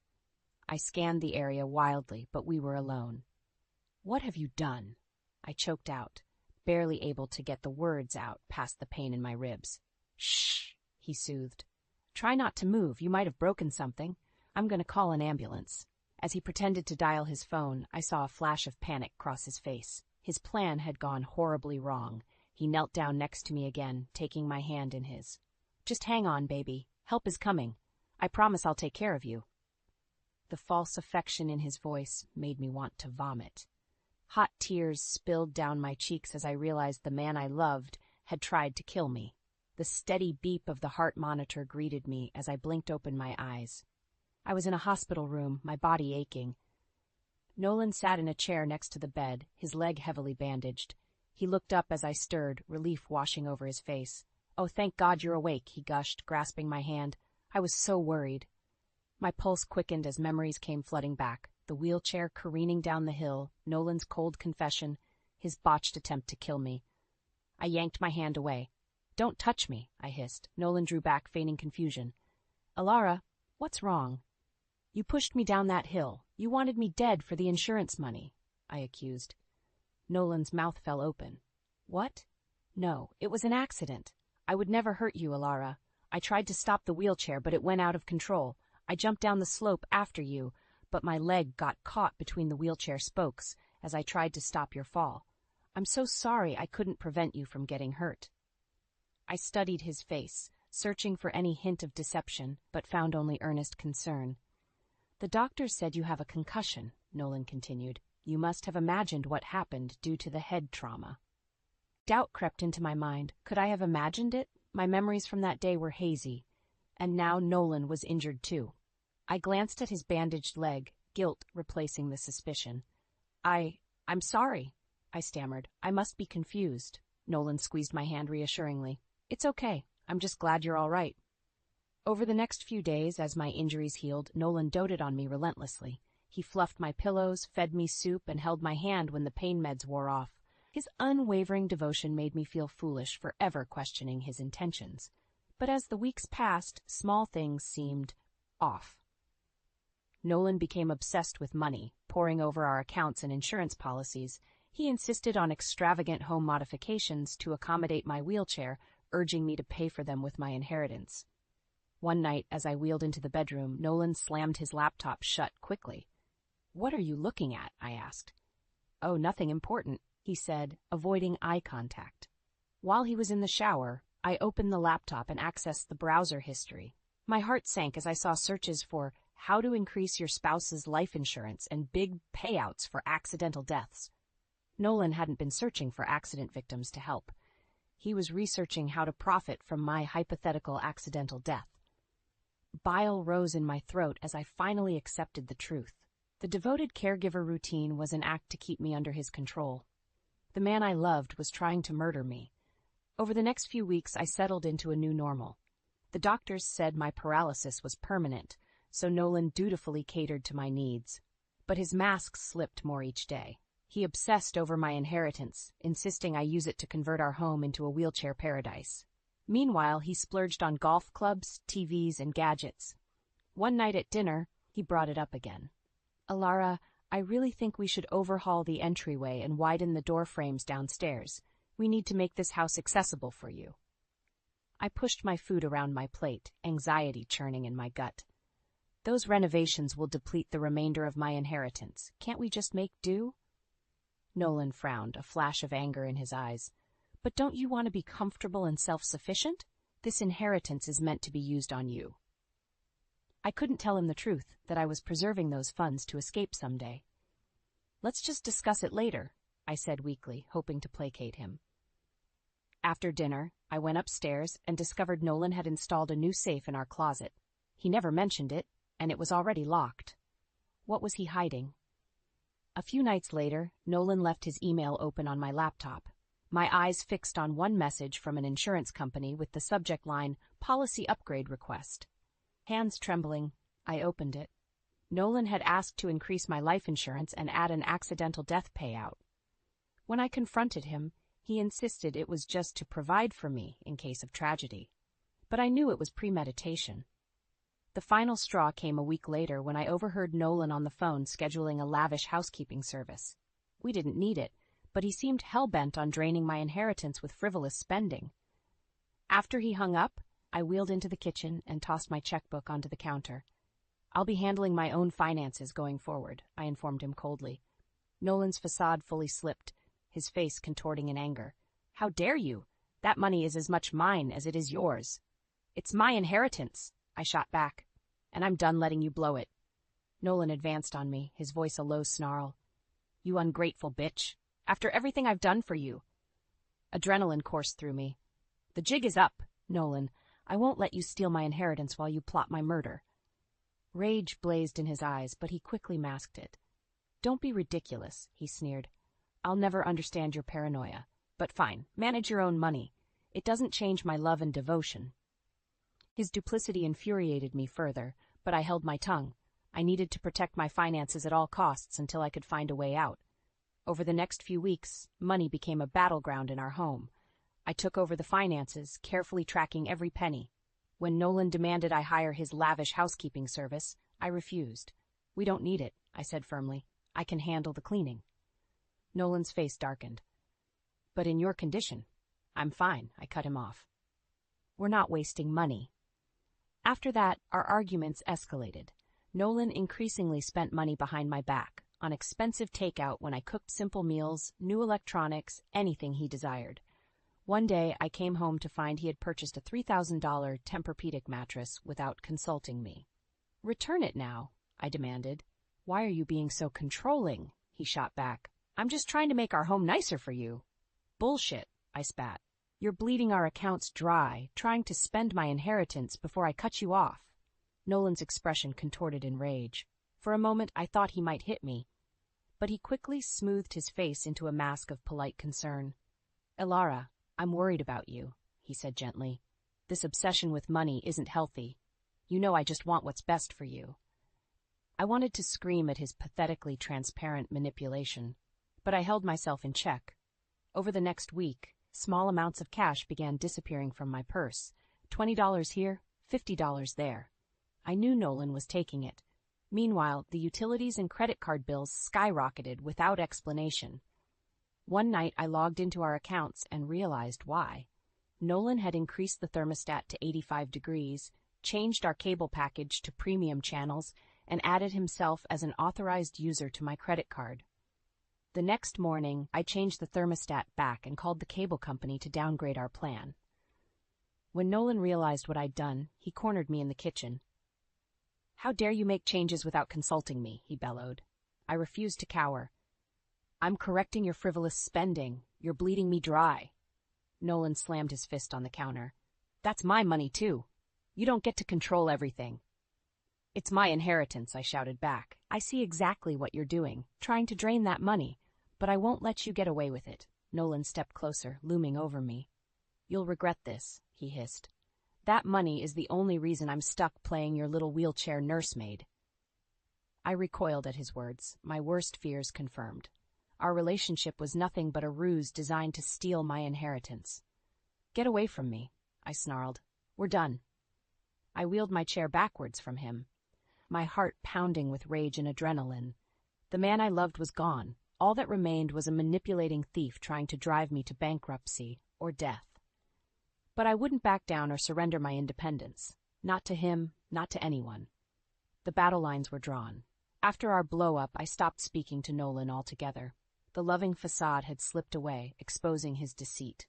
I scanned the area wildly, but we were alone. "What have you done?" I choked out, barely able to get the words out past the pain in my ribs. "Shh," he soothed. "Try not to move. You might have broken something. I'm going to call an ambulance." As he pretended to dial his phone, I saw a flash of panic cross his face. His plan had gone horribly wrong. He knelt down next to me again, taking my hand in his. "Just hang on, baby. Help is coming. I promise I'll take care of you." The false affection in his voice made me want to vomit. Hot tears spilled down my cheeks as I realized the man I loved had tried to kill me. The steady beep of the heart monitor greeted me as I blinked open my eyes. I was in a hospital room, my body aching. Nolan sat in a chair next to the bed, his leg heavily bandaged. He looked up as I stirred, relief washing over his face. "Oh, thank God you're awake," he gushed, grasping my hand. "I was so worried." My pulse quickened as memories came flooding back. the wheelchair careening down the hill, Nolan's cold confession, his botched attempt to kill me. I yanked my hand away. "Don't touch me," I hissed. Nolan drew back, feigning confusion. "Alara, what's wrong?" "You pushed me down that hill. You wanted me dead for the insurance money," I accused. Nolan's mouth fell open. "What? No, it was an accident. I would never hurt you, Alara. I tried to stop the wheelchair, but it went out of control. I jumped down the slope after you, but my leg got caught between the wheelchair spokes as I tried to stop your fall. I'm so sorry I couldn't prevent you from getting hurt." I studied his face, searching for any hint of deception, but found only earnest concern. "The doctors said you have a concussion," Nolan continued. "You must have imagined what happened due to the head trauma." Doubt crept into my mind. Could I have imagined it? My memories from that day were hazy. And now Nolan was injured too. I glanced at his bandaged leg, guilt replacing the suspicion. I'm sorry," I stammered. "I must be confused." Nolan squeezed my hand reassuringly. "It's okay. I'm just glad you're all right." Over the next few days, as my injuries healed, Nolan doted on me relentlessly. He fluffed my pillows, fed me soup, and held my hand when the pain meds wore off. His unwavering devotion made me feel foolish for ever questioning his intentions. But as the weeks passed, small things seemed off. Nolan became obsessed with money, poring over our accounts and insurance policies. He insisted on extravagant home modifications to accommodate my wheelchair, urging me to pay for them with my inheritance. One night, as I wheeled into the bedroom, Nolan slammed his laptop shut quickly. "What are you looking at?" I asked. "Oh, nothing important," he said, avoiding eye contact. While he was in the shower, I opened the laptop and accessed the browser history. My heart sank as I saw searches for how to increase your spouse's life insurance and big payouts for accidental deaths. Nolan hadn't been searching for accident victims to help. He was researching how to profit from my hypothetical accidental death. Bile rose in my throat as I finally accepted the truth. The devoted caregiver routine was an act to keep me under his control. The man I loved was trying to murder me. Over the next few weeks, I settled into a new normal. The doctors said my paralysis was permanent, so Nolan dutifully catered to my needs. But his mask slipped more each day. He obsessed over my inheritance, insisting I use it to convert our home into a wheelchair paradise. Meanwhile, he splurged on golf clubs, TVs, and gadgets. One night at dinner, he brought it up again. "Alara, I really think we should overhaul the entryway and widen the door frames downstairs. We need to make this house accessible for you." I pushed my food around my plate, anxiety churning in my gut. "Those renovations will deplete the remainder of my inheritance. Can't we just make do?" Nolan frowned, a flash of anger in his eyes. "But don't you want to be comfortable and self-sufficient? This inheritance is meant to be used on you." I couldn't tell him the truth, that I was preserving those funds to escape someday. "Let's just discuss it later," I said weakly, hoping to placate him. After dinner, I went upstairs and discovered Nolan had installed a new safe in our closet. He never mentioned it, and it was already locked. What was he hiding? A few nights later, Nolan left his email open on my laptop. My eyes fixed on one message from an insurance company with the subject line, "Policy Upgrade Request." Hands trembling, I opened it. Nolan had asked to increase my life insurance and add an accidental death payout. When I confronted him, he insisted it was just to provide for me in case of tragedy. But I knew it was premeditation. The final straw came a week later when I overheard Nolan on the phone scheduling a lavish housekeeping service. We didn't need it, but he seemed hell-bent on draining my inheritance with frivolous spending. After he hung up, I wheeled into the kitchen and tossed my checkbook onto the counter. "I'll be handling my own finances going forward," I informed him coldly. Nolan's facade fully slipped, his face contorting in anger. "How dare you? That money is as much mine as it is yours." "It's my inheritance," I shot back, "and I'm done letting you blow it." Nolan advanced on me, his voice a low snarl. "You ungrateful bitch. After everything I've done for you." Adrenaline coursed through me. "The jig is up, Nolan. I won't let you steal my inheritance while you plot my murder." Rage blazed in his eyes, but he quickly masked it. "Don't be ridiculous," he sneered. "I'll never understand your paranoia. But fine, manage your own money. It doesn't change my love and devotion." His duplicity infuriated me further, but I held my tongue. I needed to protect my finances at all costs until I could find a way out. Over the next few weeks, money became a battleground in our home. I took over the finances, carefully tracking every penny. When Nolan demanded I hire his lavish housekeeping service, I refused. "We don't need it," I said firmly. "I can handle the cleaning." Nolan's face darkened. "But in your condition." "I'm fine," I cut him off. "We're not wasting money." After that, our arguments escalated. Nolan increasingly spent money behind my back, on expensive takeout when I cooked simple meals, new electronics, anything he desired. One day, I came home to find he had purchased a $3,000 Tempur-Pedic mattress without consulting me. "Return it now," I demanded. "Why are you being so controlling?" he shot back. "I'm just trying to make our home nicer for you." "Bullshit," I spat. "You're bleeding our accounts dry, trying to spend my inheritance before I cut you off." Nolan's expression contorted in rage. For a moment, I thought he might hit me, but he quickly smoothed his face into a mask of polite concern. "Elara, I'm worried about you," he said gently. "This obsession with money isn't healthy. You know I just want what's best for you." I wanted to scream at his pathetically transparent manipulation, but I held myself in check. Over the next week, small amounts of cash began disappearing from my purse. $20 here, $50 there. I knew Nolan was taking it. Meanwhile, the utilities and credit card bills skyrocketed without explanation. One night, I logged into our accounts and realized why. Nolan had increased the thermostat to 85 degrees, changed our cable package to premium channels, and added himself as an authorized user to my credit card. The next morning, I changed the thermostat back and called the cable company to downgrade our plan. When Nolan realized what I'd done, he cornered me in the kitchen. "How dare you make changes without consulting me?" he bellowed. I refused to cower. "I'm correcting your frivolous spending. You're bleeding me dry." Nolan slammed his fist on the counter. "That's my money, too. You don't get to control everything." "It's my inheritance," I shouted back. "I see exactly what you're doing, trying to drain that money, but I won't let you get away with it." Nolan stepped closer, looming over me. "You'll regret this," he hissed. "That money is the only reason I'm stuck playing your little wheelchair nursemaid." I recoiled at his words, my worst fears confirmed. Our relationship was nothing but a ruse designed to steal my inheritance. "Get away from me," I snarled. "We're done." I wheeled my chair backwards from him, my heart pounding with rage and adrenaline. The man I loved was gone. All that remained was a manipulating thief trying to drive me to bankruptcy or death. But I wouldn't back down or surrender my independence. Not to him, not to anyone. The battle lines were drawn. After our blow-up, I stopped speaking to Nolan altogether. The loving facade had slipped away, exposing his deceit.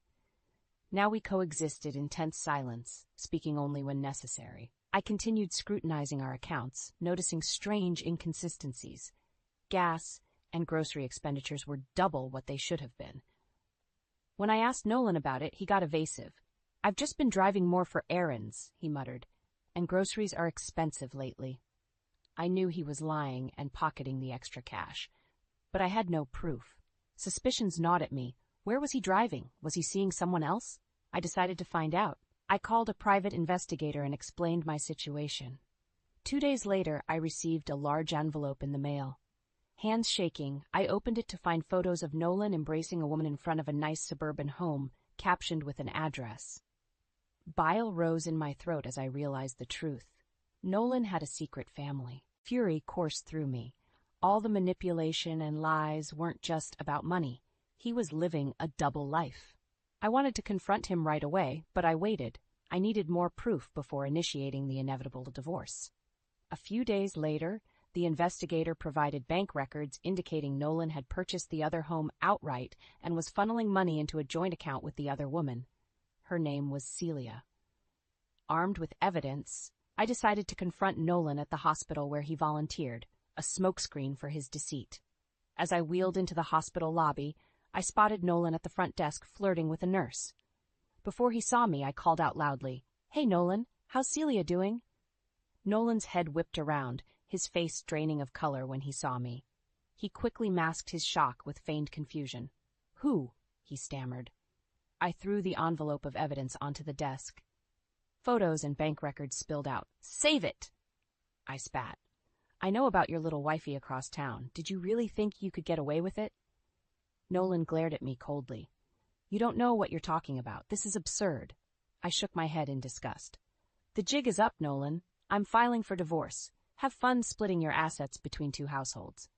Now we coexisted in tense silence, speaking only when necessary. I continued scrutinizing our accounts, noticing strange inconsistencies. Gas and grocery expenditures were double what they should have been. When I asked Nolan about it, he got evasive. "I've just been driving more for errands," he muttered, "and groceries are expensive lately." I knew he was lying and pocketing the extra cash, but I had no proof. Suspicions gnawed at me. Where was he driving? Was he seeing someone else? I decided to find out. I called a private investigator and explained my situation. 2 days later, I received a large envelope in the mail. Hands shaking, I opened it to find photos of Nolan embracing a woman in front of a nice suburban home, captioned with an address. Bile rose in my throat as I realized the truth. Nolan had a secret family. Fury coursed through me. All the manipulation and lies weren't just about money. He was living a double life. I wanted to confront him right away, but I waited. I needed more proof before initiating the inevitable divorce. A few days later, the investigator provided bank records indicating Nolan had purchased the other home outright and was funneling money into a joint account with the other woman. Her name was Celia. Armed with evidence, I decided to confront Nolan at the hospital where he volunteered, a smokescreen for his deceit. As I wheeled into the hospital lobby, I spotted Nolan at the front desk flirting with a nurse. Before he saw me, I called out loudly, "Hey, Nolan, how's Celia doing?" Nolan's head whipped around, his face draining of color when he saw me. He quickly masked his shock with feigned confusion. "Who?" he stammered. I threw the envelope of evidence onto the desk. Photos and bank records spilled out. "Save it!" I spat. I know about your little wifey across town. Did you really think you could get away with it? Nolan glared at me coldly. You don't know what you're talking about. This is absurd. I shook my head in disgust. The jig is up, Nolan. I'm filing for divorce. Have fun splitting your assets between two households.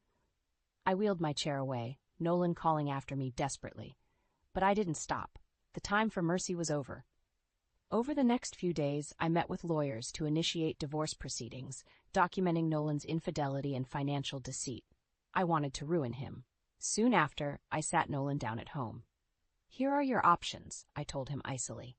I wheeled my chair away, Nolan calling after me desperately. But I didn't stop. The time for mercy was over. Over the next few days, I met with lawyers to initiate divorce proceedings, documenting Nolan's infidelity and financial deceit. I wanted to ruin him. Soon after, I sat Nolan down at home. Here are your options, I told him icily.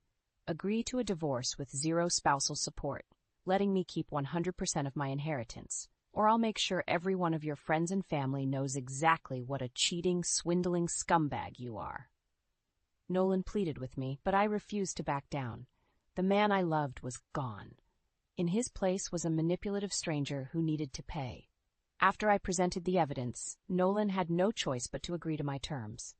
Agree to a divorce with zero spousal support, letting me keep 100% of my inheritance, or I'll make sure every one of your friends and family knows exactly what a cheating, swindling scumbag you are. Nolan pleaded with me, but I refused to back down. The man I loved was gone. In his place was a manipulative stranger who needed to pay. After I presented the evidence, Nolan had no choice but to agree to my terms.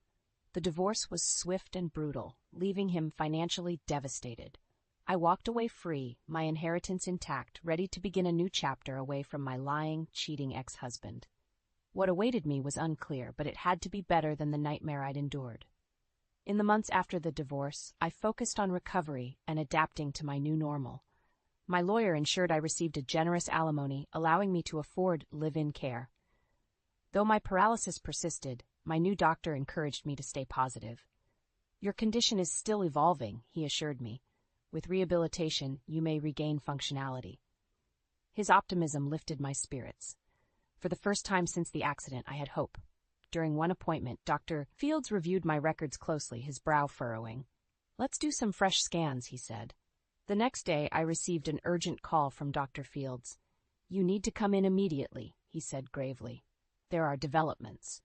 The divorce was swift and brutal, leaving him financially devastated. I walked away free, my inheritance intact, ready to begin a new chapter away from my lying, cheating ex-husband. What awaited me was unclear, but it had to be better than the nightmare I'd endured. In the months after the divorce, I focused on recovery and adapting to my new normal. My lawyer ensured I received a generous alimony, allowing me to afford live-in care. Though my paralysis persisted, my new doctor encouraged me to stay positive. Your condition is still evolving, he assured me. With rehabilitation, you may regain functionality. His optimism lifted my spirits. For the first time since the accident, I had hope. During one appointment, Dr. Fields reviewed my records closely, his brow furrowing. Let's do some fresh scans, he said. The next day, I received an urgent call from Dr. Fields. You need to come in immediately, he said gravely. There are developments.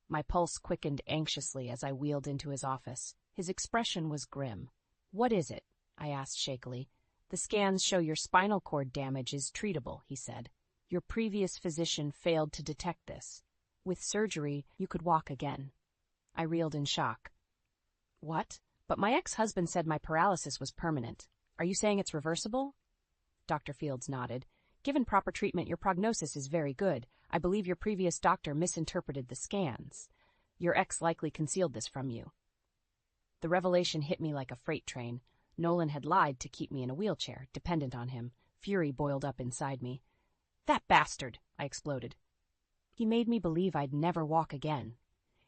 My pulse quickened anxiously as I wheeled into his office. His expression was grim. What is it? I asked shakily. The scans show your spinal cord damage is treatable, he said. Your previous physician failed to detect this. With surgery, you could walk again. I reeled in shock. What? But my ex-husband said my paralysis was permanent. Are you saying it's reversible? Dr. Fields nodded. Given proper treatment, your prognosis is very good. I believe your previous doctor misinterpreted the scans. Your ex likely concealed this from you. The revelation hit me like a freight train. Nolan had lied to keep me in a wheelchair, dependent on him. Fury boiled up inside me. That bastard! I exploded. He made me believe I'd never walk again.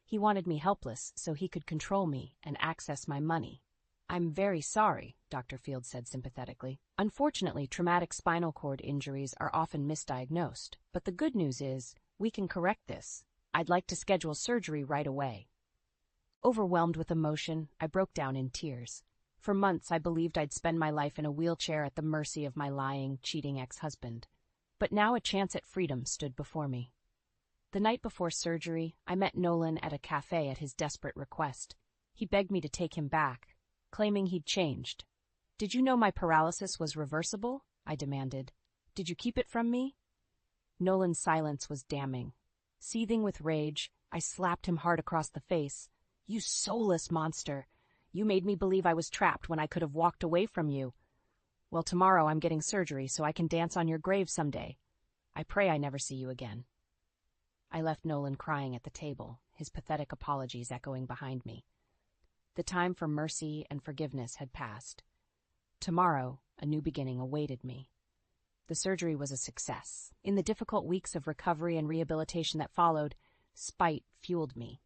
He wanted me helpless so he could control me and access my money. I'm very sorry, Dr. Fields said sympathetically. Unfortunately, traumatic spinal cord injuries are often misdiagnosed, but the good news is we can correct this. I'd like to schedule surgery right away. Overwhelmed with emotion, I broke down in tears. For months, I believed I'd spend my life in a wheelchair at the mercy of my lying, cheating ex-husband. But now a chance at freedom stood before me. The night before surgery, I met Nolan at a cafe at his desperate request. He begged me to take him back, claiming he'd changed. Did you know my paralysis was reversible? I demanded. Did you keep it from me? Nolan's silence was damning. Seething with rage, I slapped him hard across the face. You soulless monster! You made me believe I was trapped when I could have walked away from you. Well, tomorrow I'm getting surgery so I can dance on your grave someday. I pray I never see you again. I left Nolan crying at the table, his pathetic apologies echoing behind me. The time for mercy and forgiveness had passed. Tomorrow, a new beginning awaited me. The surgery was a success. In the difficult weeks of recovery and rehabilitation that followed, spite fueled me.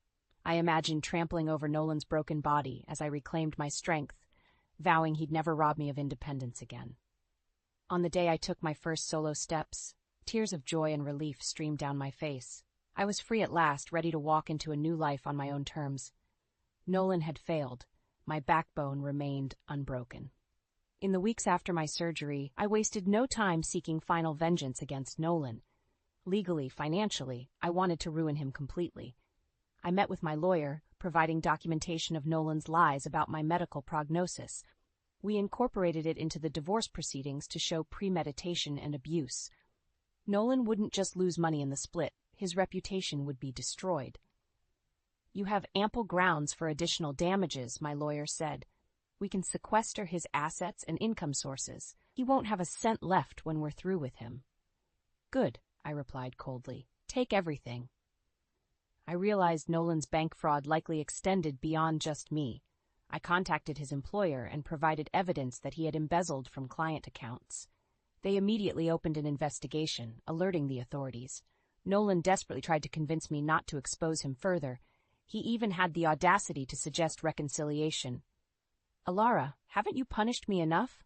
I imagined trampling over Nolan's broken body as I reclaimed my strength, vowing he'd never rob me of independence again. On the day I took my first solo steps, tears of joy and relief streamed down my face. I was free at last, ready to walk into a new life on my own terms. Nolan had failed. My backbone remained unbroken. In the weeks after my surgery, I wasted no time seeking final vengeance against Nolan. Legally, financially, I wanted to ruin him completely. I met with my lawyer, providing documentation of Nolan's lies about my medical prognosis. We incorporated it into the divorce proceedings to show premeditation and abuse. Nolan wouldn't just lose money in the split. His reputation would be destroyed. You have ample grounds for additional damages, my lawyer said. We can sequester his assets and income sources. He won't have a cent left when we're through with him. Good, I replied coldly. Take everything. I realized Nolan's bank fraud likely extended beyond just me. I contacted his employer and provided evidence that he had embezzled from client accounts. They immediately opened an investigation, alerting the authorities. Nolan desperately tried to convince me not to expose him further. He even had the audacity to suggest reconciliation. Alara, haven't you punished me enough?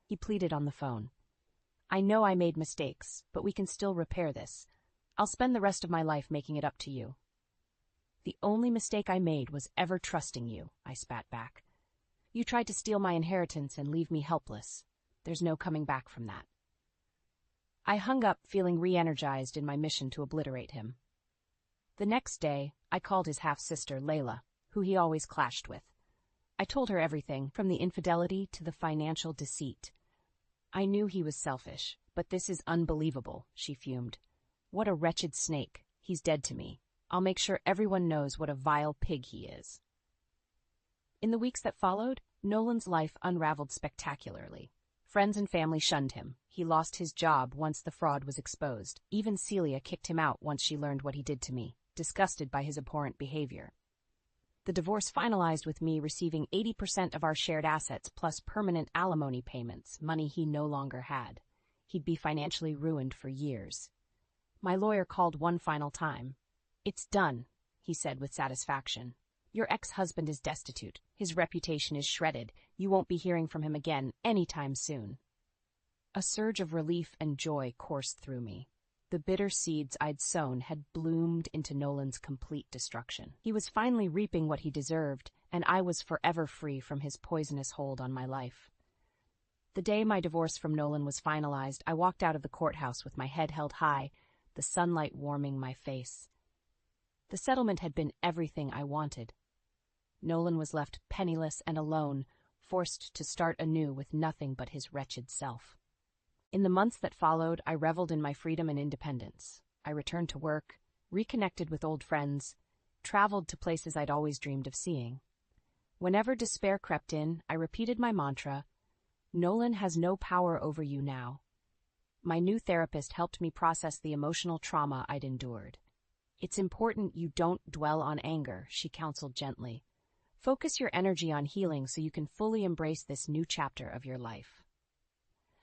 He pleaded on the phone. I know I made mistakes, but we can still repair this. I'll spend the rest of my life making it up to you. The only mistake I made was ever trusting you, I spat back. You tried to steal my inheritance and leave me helpless. There's no coming back from that. I hung up, feeling re-energized in my mission to obliterate him. The next day, I called his half-sister, Layla, who he always clashed with. I told her everything, from the infidelity to the financial deceit. I knew he was selfish, but this is unbelievable, she fumed. What a wretched snake. He's dead to me. I'll make sure everyone knows what a vile pig he is. In the weeks that followed, Nolan's life unraveled spectacularly. Friends and family shunned him. He lost his job once the fraud was exposed. Even Celia kicked him out once she learned what he did to me, disgusted by his abhorrent behavior. The divorce finalized with me receiving 80% of our shared assets plus permanent alimony payments, money he no longer had. He'd be financially ruined for years. My lawyer called one final time. It's done, he said with satisfaction. Your ex-husband is destitute. His reputation is shredded. You won't be hearing from him again anytime soon. A surge of relief and joy coursed through me. The bitter seeds I'd sown had bloomed into Nolan's complete destruction. He was finally reaping what he deserved, and I was forever free from his poisonous hold on my life. The day my divorce from Nolan was finalized, I walked out of the courthouse with my head held high, the sunlight warming my face. The settlement had been everything I wanted. Nolan was left penniless and alone, forced to start anew with nothing but his wretched self. In the months that followed, I reveled in my freedom and independence. I returned to work, reconnected with old friends, traveled to places I'd always dreamed of seeing. Whenever despair crept in, I repeated my mantra, Nolan has no power over you now. My new therapist helped me process the emotional trauma I'd endured. It's important you don't dwell on anger, she counseled gently. Focus your energy on healing so you can fully embrace this new chapter of your life.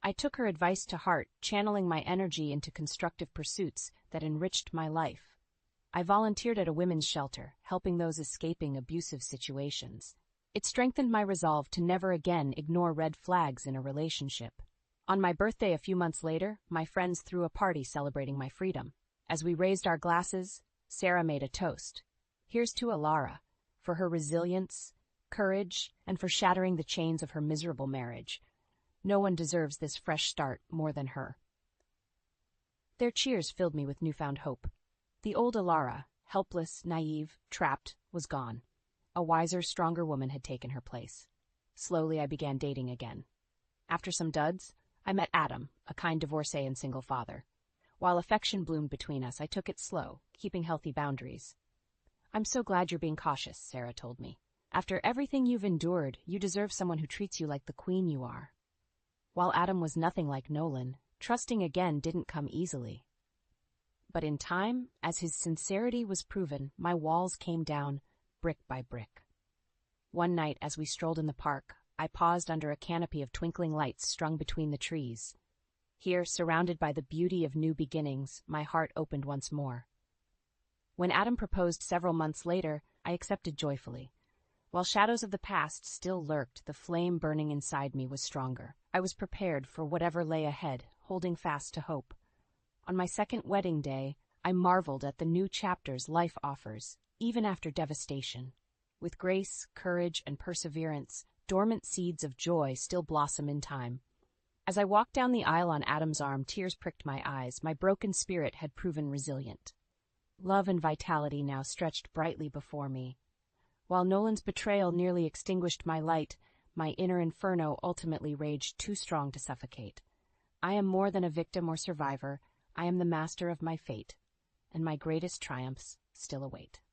I took her advice to heart, channeling my energy into constructive pursuits that enriched my life. I volunteered at a women's shelter, helping those escaping abusive situations. It strengthened my resolve to never again ignore red flags in a relationship. On my birthday a few months later, my friends threw a party celebrating my freedom. As we raised our glasses, Sarah made a toast. Here's to Alara, for her resilience, courage, and for shattering the chains of her miserable marriage. No one deserves this fresh start more than her. Their cheers filled me with newfound hope. The old Alara, helpless, naive, trapped, was gone. A wiser, stronger woman had taken her place. Slowly I began dating again. After some duds, I met Adam, a kind divorcee and single father. While affection bloomed between us, I took it slow, keeping healthy boundaries. I'm so glad you're being cautious, Sarah told me. After everything you've endured, you deserve someone who treats you like the queen you are. While Adam was nothing like Nolan, trusting again didn't come easily. But in time, as his sincerity was proven, my walls came down, brick by brick. One night, as we strolled in the park, I paused under a canopy of twinkling lights strung between the trees. Here, surrounded by the beauty of new beginnings, my heart opened once more. When Adam proposed several months later, I accepted joyfully. While shadows of the past still lurked, the flame burning inside me was stronger. I was prepared for whatever lay ahead, holding fast to hope. On my second wedding day, I marveled at the new chapters life offers, even after devastation. With grace, courage, and perseverance, dormant seeds of joy still blossom in time. As I walked down the aisle on Adam's arm, tears pricked my eyes. My broken spirit had proven resilient. Love and vitality now stretched brightly before me. While Nolan's betrayal nearly extinguished my light, my inner inferno ultimately raged too strong to suffocate. I am more than a victim or survivor. I am the master of my fate, and my greatest triumphs still await.